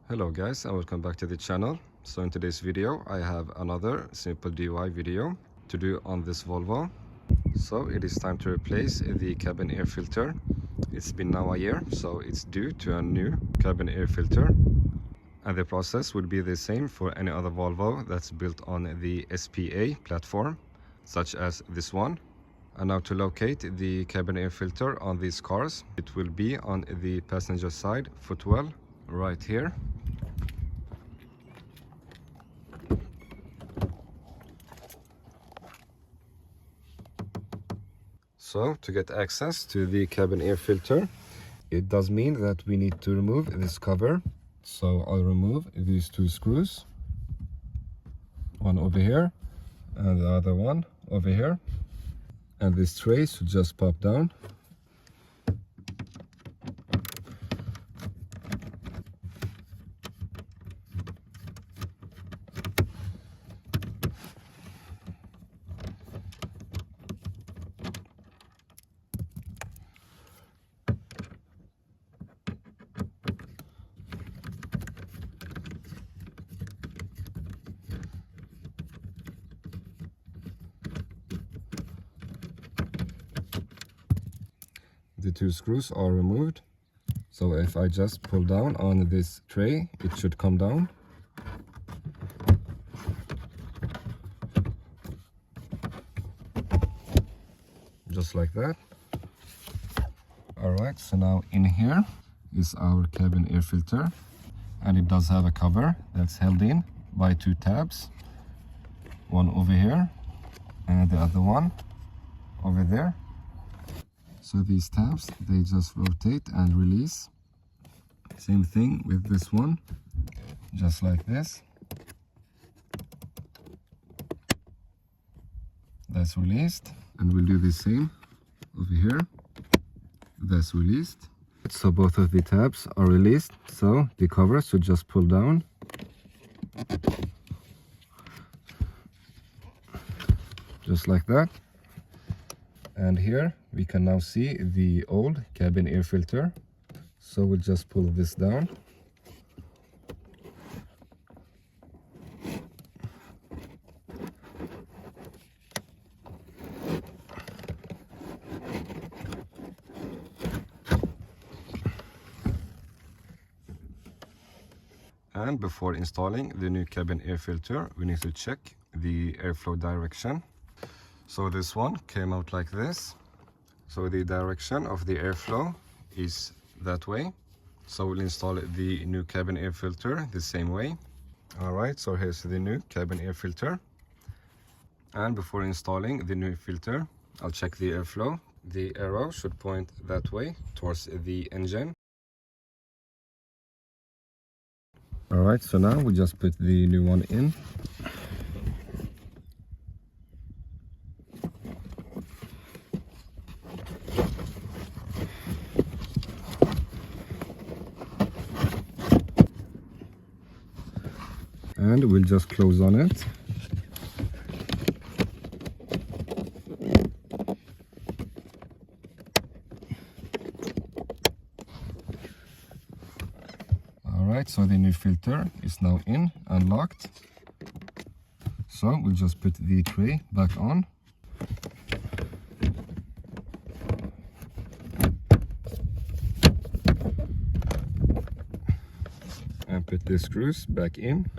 Hello guys, and welcome back to the channel. So in today's video I have another simple DIY video to do on this Volvo. So it is time to replace the cabin air filter. It's been now a year, so it's due to a new cabin air filter, and the process would be the same for any other Volvo that's built on the SPA platform, such as this one. And now to locate the cabin air filter on these cars, it will be on the passenger side footwell right here. So to get access to the cabin air filter, it does mean that we need to remove this cover. So I'll remove these two screws, one over here and the other one over here, and this tray should just pop down. The two screws are removed, so if I just pull down on this tray, it should come down. Just like that. Alright, so now in here is our cabin air filter, and it does have a cover that's held in by two tabs, one over here and the other one over there. So these tabs, they just rotate and release. Same thing with this one, just like this. That's released, and we'll do the same over here. That's released. So both of the tabs are released, so the cover should just pull down. Just like that. And here we can now see the old cabin air filter. So we'll just pull this down. And before installing the new cabin air filter, we need to check the airflow direction. So this one came out like this. So the direction of the airflow is that way. So we'll install the new cabin air filter the same way. Alright, so here's the new cabin air filter. And before installing the new filter, I'll check the airflow. The arrow should point that way towards the engine. Alright, so now we just put the new one in. And we'll just close on it. Alright, so the new filter is now in and locked. So we'll just put the tray back on. And put the screws back in.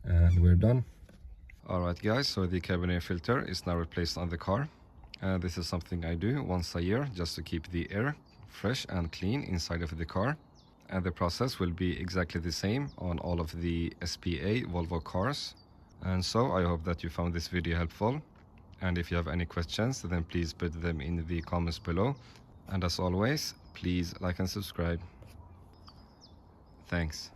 And we're done. Alright guys, so the cabin air filter is now replaced on the car. This is something I do once a year just to keep the air fresh and clean inside of the car. And the process will be exactly the same on all of the SPA Volvo cars. And so I hope that you found this video helpful. And if you have any questions, then please put them in the comments below. And as always, please like and subscribe. Thanks.